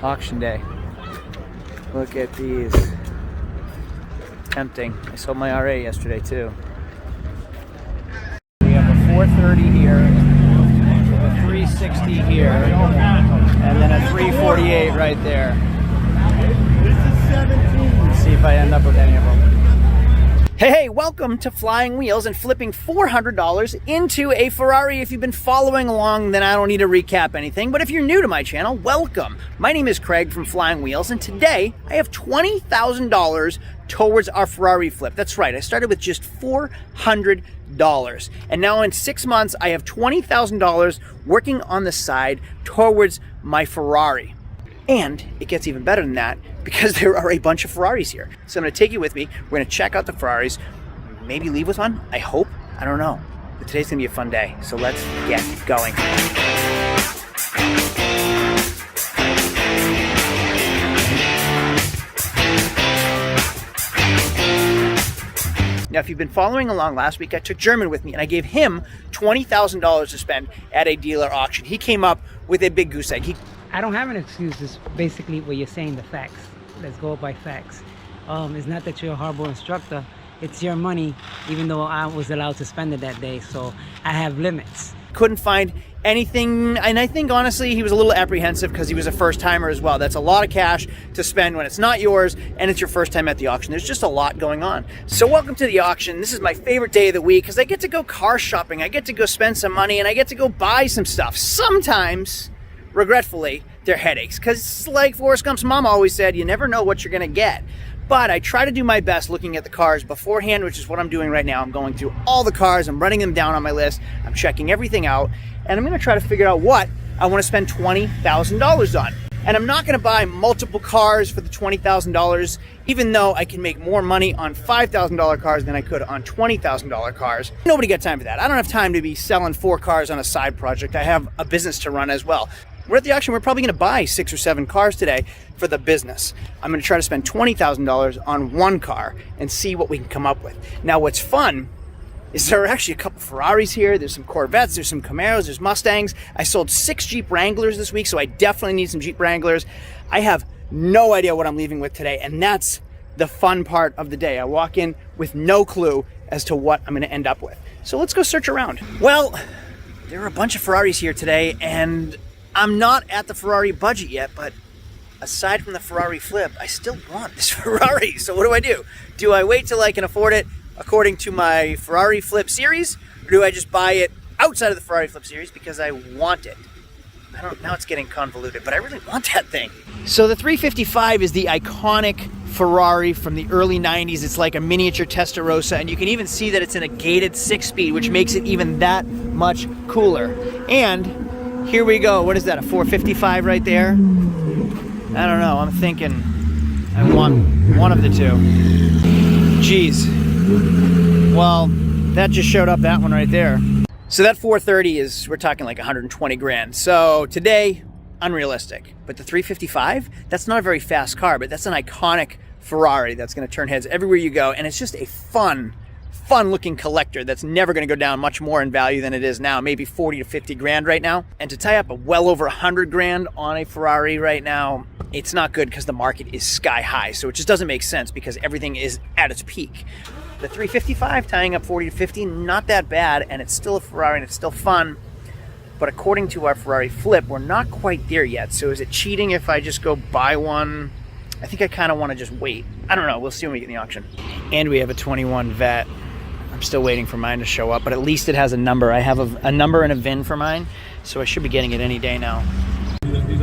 Auction day. Look at these. Tempting. I sold my RA yesterday too. We have a 430 here, a 360 here, and then a 348 right there. This is 17. Let's see if I end up with any of them. Hey, welcome to Flying Wheels and flipping $400 into a Ferrari. If you've been following along, then I don't need to recap anything. But if you're new to my channel, welcome. My name is Craig from Flying Wheels, and today I have $20,000 towards our Ferrari flip. That's right, I started with just $400. And now in 6 months, I have $20,000 working on the side towards my Ferrari. And it gets even better than that because there are a bunch of Ferraris here. So I'm going to take you with me. We're going to check out the Ferraris, maybe leave with one, I hope. I don't know. But today's going to be a fun day. So let's get going. Now, if you've been following along, last week I took German with me and I gave him $20,000 to spend at a dealer auction. He came up with a big goose egg. I don't have an excuse. It's basically what you're saying, the facts. Let's go by facts. It's not that you're a horrible instructor. It's your money, even though I was allowed to spend it that day. So I have limits. Couldn't find anything, and I think honestly he was a little apprehensive because he was a first timer as well. That's a lot of cash to spend when it's not yours and it's your first time at the auction. There's just a lot going on. So welcome to the auction. This is my favorite day of the week because I get to go car shopping. I get to go spend some money and I get to go buy some stuff. Sometimes, regretfully, they're headaches because like Forrest Gump's mom always said, you never know what you're gonna get. But I try to do my best looking at the cars beforehand, which is what I'm doing right now. I'm going through all the cars, I'm running them down on my list, I'm checking everything out, and I'm gonna try to figure out what I wanna spend $20,000 on. And I'm not gonna buy multiple cars for the $20,000, even though I can make more money on $5,000 cars than I could on $20,000 cars. Nobody got time for that. I don't have time to be selling 4 cars on a side project. I have a business to run as well. We're at the auction, we're probably gonna buy 6 or 7 cars today for the business. I'm gonna try to spend $20,000 on one car and see what we can come up with. Now what's fun is there are actually a couple Ferraris here, there's some Corvettes, there's some Camaros, there's Mustangs. I sold 6 Jeep Wranglers this week, so I definitely need some Jeep Wranglers. I have no idea what I'm leaving with today, and that's the fun part of the day. I walk in with no clue as to what I'm gonna end up with. So let's go search around. Well, there are a bunch of Ferraris here today, and I'm not at the Ferrari budget yet, but aside from the Ferrari flip, I still want this Ferrari. So what do? Do I wait till I can afford it according to my Ferrari flip series? Or do I just buy it outside of the Ferrari flip series because I want it? Now it's getting convoluted, but I really want that thing. So the 355 is the iconic Ferrari from the early 90s. It's like a miniature Testarossa, and you can even see that it's in a gated 6-speed, which makes it even that much cooler. And here we go. What is that, a 455 right there? I don't know. I'm thinking I want one of the two. Jeez. Well, that just showed up, that one right there. So that 430 is, we're talking like 120 grand. So today, unrealistic. But the 355, that's not a very fast car, but that's an iconic Ferrari that's going to turn heads everywhere you go. And it's just a fun looking collector that's never going to go down much more in value than it is now, maybe 40 to 50 grand right now. And to tie up a well over 100 grand on a Ferrari right now, it's not good because the market is sky high. So it just doesn't make sense because everything is at its peak. The 355 tying up 40 to 50, not that bad, and it's still a Ferrari and it's still fun. But according to our Ferrari flip, we're not quite there yet. So is it cheating if I just go buy one? I think I kind of want to just wait. I don't know, we'll see when we get in the auction. And we have a 21 Vet. I'm still waiting for mine to show up, but at least it has a number. I have a number and a VIN for mine, so I should be getting it any day now.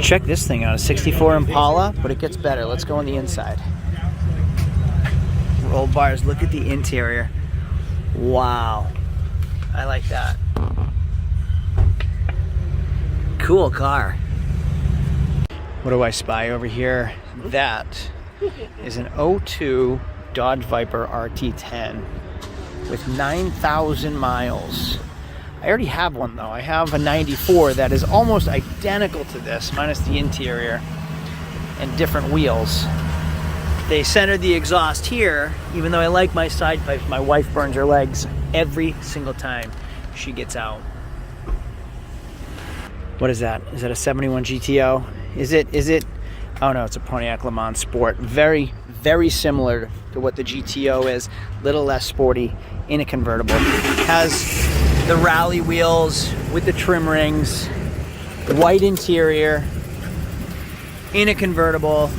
Check this thing out, a 64 Impala, but it gets better. Let's go on the inside. Roll bars, look at the interior. Wow, I like that. Cool car. What do I spy over here? That is an 02 Dodge Viper RT10. with 9,000 miles. I already have one though. I have a 94 that is almost identical to this, minus the interior and different wheels. They centered the exhaust here, even though I like my side pipes. My wife burns her legs every single time she gets out. What is that? Is that a 71 GTO? Is it? Oh no, it's a Pontiac Le Mans Sport. Very, very similar to what the GTO is. Little less sporty in a convertible. Has the rally wheels with the trim rings, white interior, in a convertible.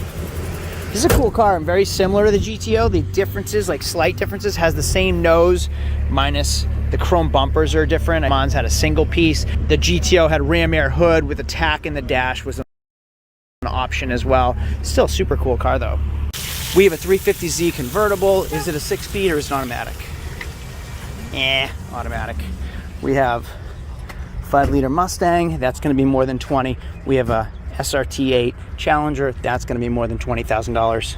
This is a cool car and very similar to the GTO. The differences, like slight differences, has the same nose minus the chrome bumpers are different. Le Mans had a single piece. The GTO had ram air hood with a tack in the dash was an option as well. Still a super cool car though. We have a 350Z convertible. Is it a 6-speed or is it automatic? Automatic. We have 5-liter Mustang. That's going to be more than 20. We have a SRT8 Challenger. That's going to be more than $20,000.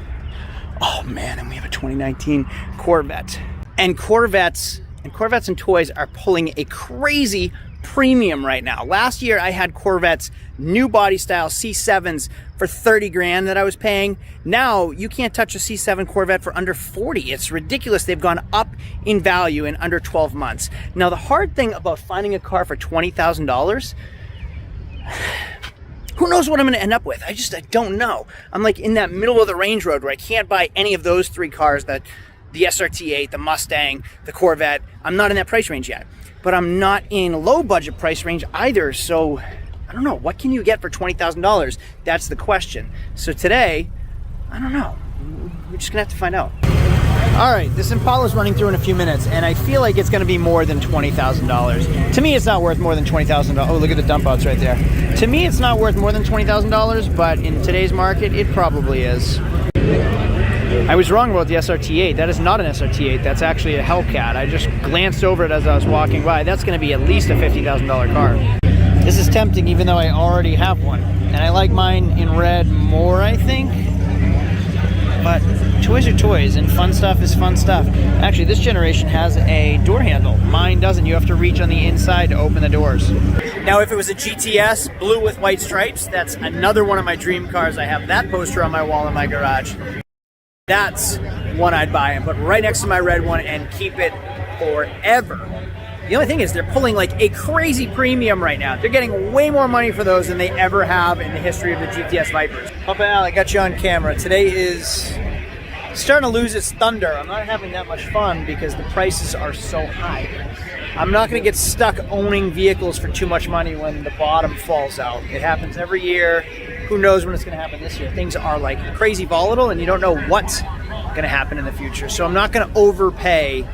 Oh man, and we have a 2019 Corvette. And Corvettes and toys are pulling a crazy premium right now. Last year I had Corvettes new body style C7s for 30 grand that I was paying. Now you can't touch a C7 Corvette for under 40. It's ridiculous. They've gone up in value in under 12 months. Now the hard thing about finding a car for $20,000, who knows what I'm going to end up with? I don't know. I'm like in that middle of the range road where I can't buy any of those three cars, that the SRT8, the Mustang, the Corvette. I'm not in that price range yet, but I'm not in low budget price range either. So I don't know, what can you get for $20,000? That's the question. So today, I don't know. We're just gonna have to find out. All right, this Impala's running through in a few minutes, and I feel like it's gonna be more than $20,000. To me, it's not worth more than $20,000. Oh, look at the dump outs right there. To me, it's not worth more than $20,000, but in today's market, it probably is. I was wrong about the SRT8. That is not an SRT8. That's actually a Hellcat. I just glanced over it as I was walking by. That's going to be at least a $50,000 car. This is tempting even though I already have one. And I like mine in red more, I think. But toys are toys and fun stuff is fun stuff. Actually, this generation has a door handle. Mine doesn't. You have to reach on the inside to open the doors. Now, if it was a GTS, blue with white stripes, that's another one of my dream cars. I have that poster on my wall in my garage. That's one I'd buy and put right next to my red one and keep it forever. The only thing is they're pulling like a crazy premium right now. They're getting way more money for those than they ever have in the history of the GTS Vipers. Papa Al, I got you on camera. Today is starting to lose its thunder. I'm not having that much fun because the prices are so high. I'm not going to get stuck owning vehicles for too much money when the bottom falls out. It happens every year. Who knows when it's going to happen this year? Things are like crazy volatile and you don't know what's going to happen in the future. So I'm not going to overpay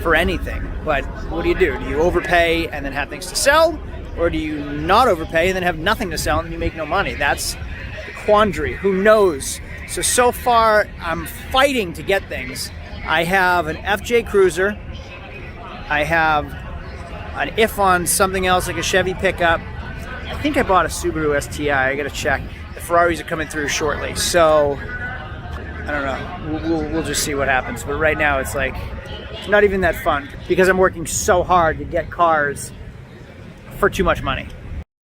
for anything. But what do? Do you overpay and then have things to sell? Or do you not overpay and then have nothing to sell and you make no money? That's the quandary. Who knows? So far I'm fighting to get things. I have an FJ Cruiser. I have an if on something else like a Chevy pickup. I think I bought a Subaru STI. I gotta check. The Ferraris are coming through shortly, so I don't know. We'll just see what happens. But right now, it's like it's not even that fun because I'm working so hard to get cars for too much money.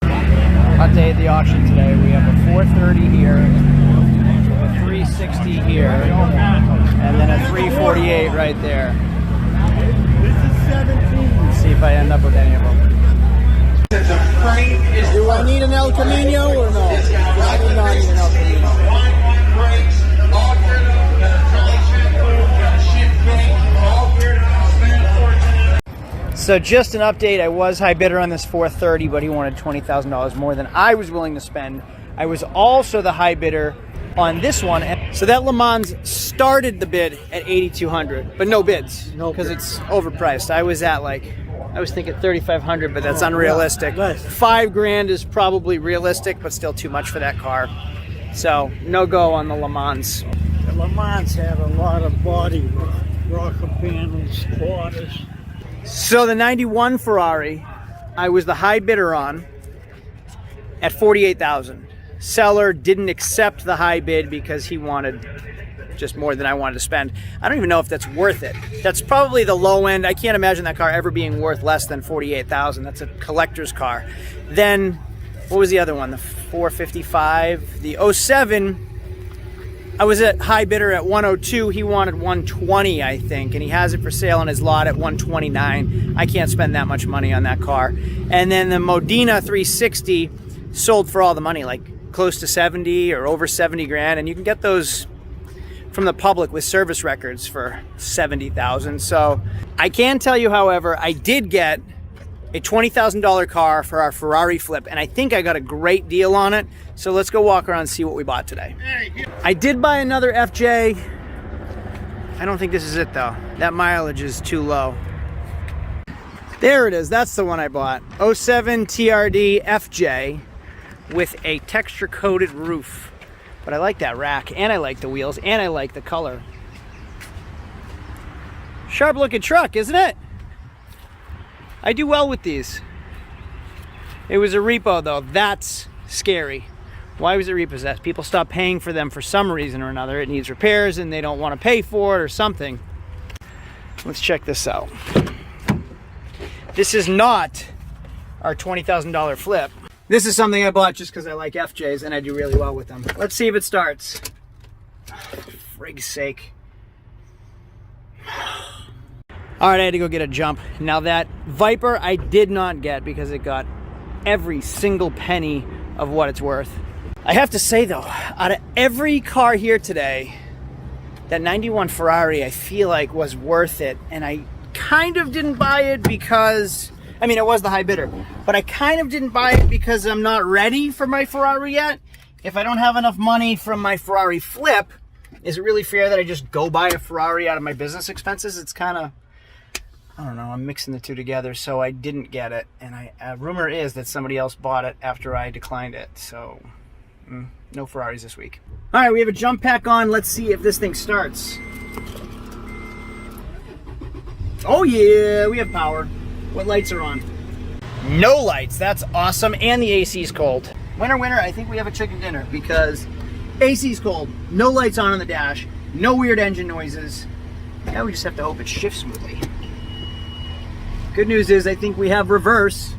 Hot day at the auction today. We have a 430 here, a 360 here, and then a 348 right there. This is 17. Let's see if I end up with any of them. Do I need an El Camino or no? I do not need an El Camino. So just an update, I was high bidder on this 430, but he wanted $20,000 more than I was willing to spend. I was also the high bidder on this one. So that Le Mans started the bid at $8,200, but no bids, because it's overpriced. I was thinking $3,500, but that's unrealistic. $5 grand is probably realistic, but still too much for that car. So no go on the Le Mans. The Le Mans had a lot of body with rocker panels, quarters. So the 91 Ferrari, I was the high bidder on at $48,000. Seller didn't accept the high bid because he wanted just more than I wanted to spend. I don't even know if that's worth it. That's probably the low end. I can't imagine that car ever being worth less than $48,000. That's a collector's car. Then, what was the other one? The 455, the 07. I was a high bidder at 102. He wanted 120, I think, and he has it for sale on his lot at 129. I can't spend that much money on that car. And then the Modena 360 sold for all the money, like close to 70 or over 70 grand, and you can get those from the public with service records for 70,000. So I can tell you, however, I did get a $20,000 car for our Ferrari flip, and I think I got a great deal on it. So let's go walk around and see what we bought today. I did buy another FJ. I don't think this is it though. That mileage is too low. There it is, that's the one I bought. 07 TRD FJ with a texture coated roof. But I like that rack, and I like the wheels, and I like the color. Sharp looking truck, isn't it? I do well with these. It was a repo though, that's scary. Why was it repossessed? People stopped paying for them for some reason or another. It needs repairs and they don't want to pay for it or something. Let's check this out. This is not our $20,000 flip. This is something I bought just because I like FJs and I do really well with them. Let's see if it starts. Frig's sake. All right, I had to go get a jump. Now that Viper I did not get because it got every single penny of what it's worth. I have to say though, out of every car here today, that 91 Ferrari I feel like was worth it, and I kind of didn't buy it because, I mean, it was the high bidder, but I kind of didn't buy it because I'm not ready for my Ferrari yet. If I don't have enough money from my Ferrari flip, is it really fair that I just go buy a Ferrari out of my business expenses? It's kind of, I don't know, I'm mixing the two together, so I didn't get it. And rumor is that somebody else bought it after I declined it, so no Ferraris this week. All right, we have a jump pack on. Let's see if this thing starts. Oh yeah, we have power. What lights are on? No lights, that's awesome, and the AC's cold. Winner, winner, I think we have a chicken dinner because AC's cold, no lights on the dash, no weird engine noises. Now we just have to hope it shifts smoothly. Good news is I think we have reverse.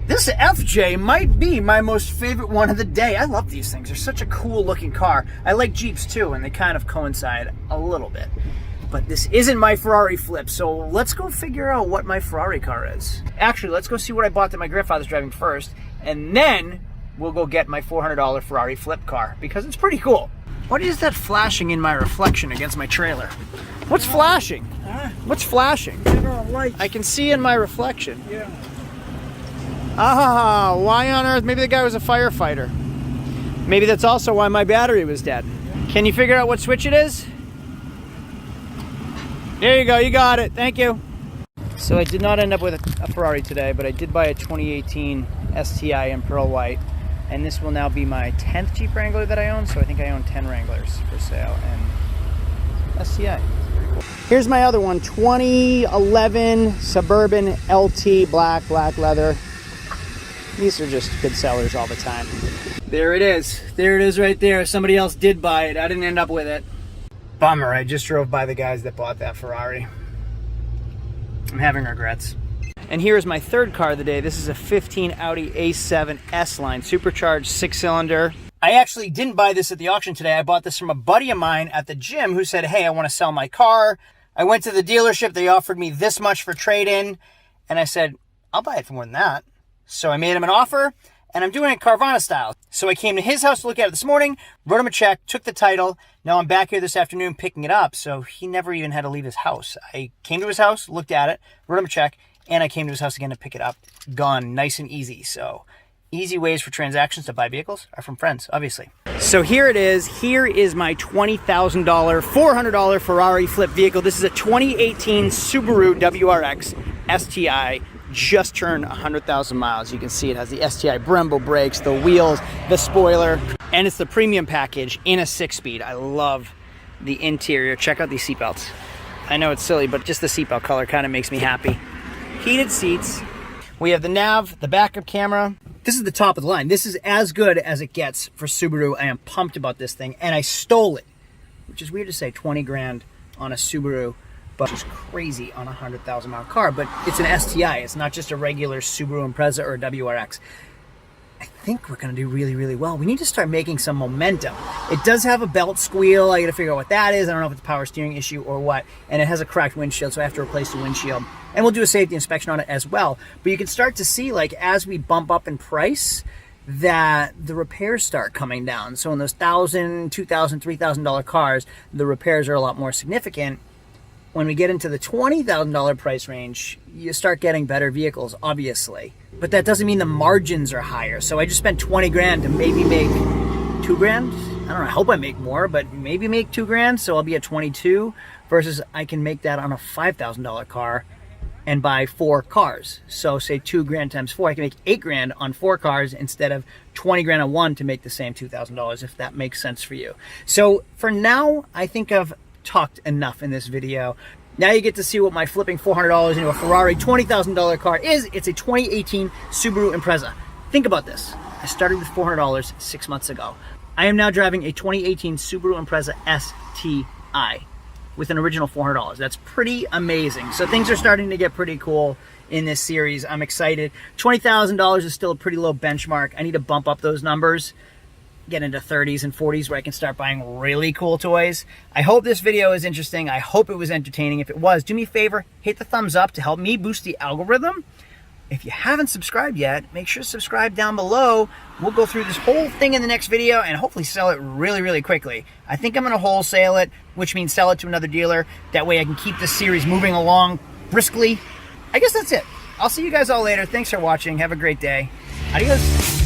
This FJ might be my most favorite one of the day. I love these things, they're such a cool looking car. I like Jeeps too, and they kind of coincide a little bit. But this isn't my Ferrari flip, so let's go figure out what my Ferrari car is. Actually, let's go see what I bought that my grandfather's driving first, and then we'll go get my $400 Ferrari flip car, because it's pretty cool. What is that flashing in my reflection against my trailer? What's flashing? What's flashing? I can see in my reflection. Yeah. Ah, why on earth? Maybe the guy was a firefighter. Maybe that's also why my battery was dead. Can you figure out what switch it is? There you go, you got it, thank you. So I did not end up with a Ferrari today, but I did buy a 2018 STI in pearl white, and this will now be my 10th Jeep Wrangler that I own, so I think I own 10 Wranglers for sale, and STI. Here's my other one, 2011 Suburban LT black leather. These are just good sellers all the time. There it is right there. Somebody else did buy it, I didn't end up with it. Bummer, I just drove by the guys that bought that Ferrari. I'm having regrets. And here's my third car of the day. This is a 15 Audi A7 S-Line, supercharged 6-cylinder. I actually didn't buy this at the auction today. I bought this from a buddy of mine at the gym who said, hey, I want to sell my car. I went to the dealership, they offered me this much for trade-in, and I said, I'll buy it for more than that. So I made him an offer, and I'm doing it Carvana style. So I came to his house to look at it this morning, wrote him a check, took the title. Now I'm back here this afternoon picking it up, so he never even had to leave his house. I came to his house, looked at it, wrote him a check, and I came to his house again to pick it up. Gone, nice and easy. So easy ways for transactions to buy vehicles are from friends, obviously. So here it is. Here is my $20,000, $400 Ferrari flip vehicle. This is a 2018 Subaru WRX STI. Just turned 100,000 miles. You can see it has the STI Brembo brakes, the wheels, the spoiler, and it's the premium package in a 6-speed. I love the interior. Check out these seatbelts. I know it's silly, but just the seatbelt color kind of makes me happy. Heated seats. We have the nav, the backup camera. This is the top of the line. This is as good as it gets for Subaru. I am pumped about this thing, and I stole it, which is weird to say, 20 grand on a Subaru, but it's crazy on a 100,000 mile car. But it's an STI. It's not just a regular Subaru Impreza or a WRX. I think we're gonna do really, really well. We need to start making some momentum. It does have a belt squeal. I gotta figure out what that is. I don't know if it's a power steering issue or what. And it has a cracked windshield, so I have to replace the windshield. And we'll do a safety inspection on it as well. But you can start to see, like, as we bump up in price, that the repairs start coming down. So in those $1,000, $2,000, $3,000 cars, the repairs are a lot more significant. When we get into the $20,000 price range, you start getting better vehicles, obviously. But that doesn't mean the margins are higher. So I just spent 20 grand to maybe make 2 grand. I don't know, I hope I make more, but maybe make 2 grand. So I'll be at 22 versus I can make that on a $5,000 car and buy 4 cars. So say 2 grand times 4, I can make 8 grand on 4 cars instead of 20 grand on one to make the same $2,000, if that makes sense for you. So for now, I think I've talked enough in this video. Now you get to see what my flipping $400 into a Ferrari $20,000 car is. It's a 2018 Subaru Impreza. Think about this. I started with $400 6 months ago. I am now driving a 2018 Subaru Impreza STI with an original $400. That's pretty amazing. So things are starting to get pretty cool in this series. I'm excited. $20,000 is still a pretty low benchmark. I need to bump up those numbers, get into 30s and 40s where I can start buying really cool toys. I hope this video is interesting. I hope it was entertaining. If it was, do me a favor, hit the thumbs up to help me boost the algorithm. If you haven't subscribed yet, make sure to subscribe down below. We'll go through this whole thing in the next video and hopefully sell it really, really quickly. I think I'm gonna wholesale it, which means sell it to another dealer. That way I can keep this series moving along briskly. I guess that's it. I'll see you guys all later. Thanks for watching. Have a great day. Adios.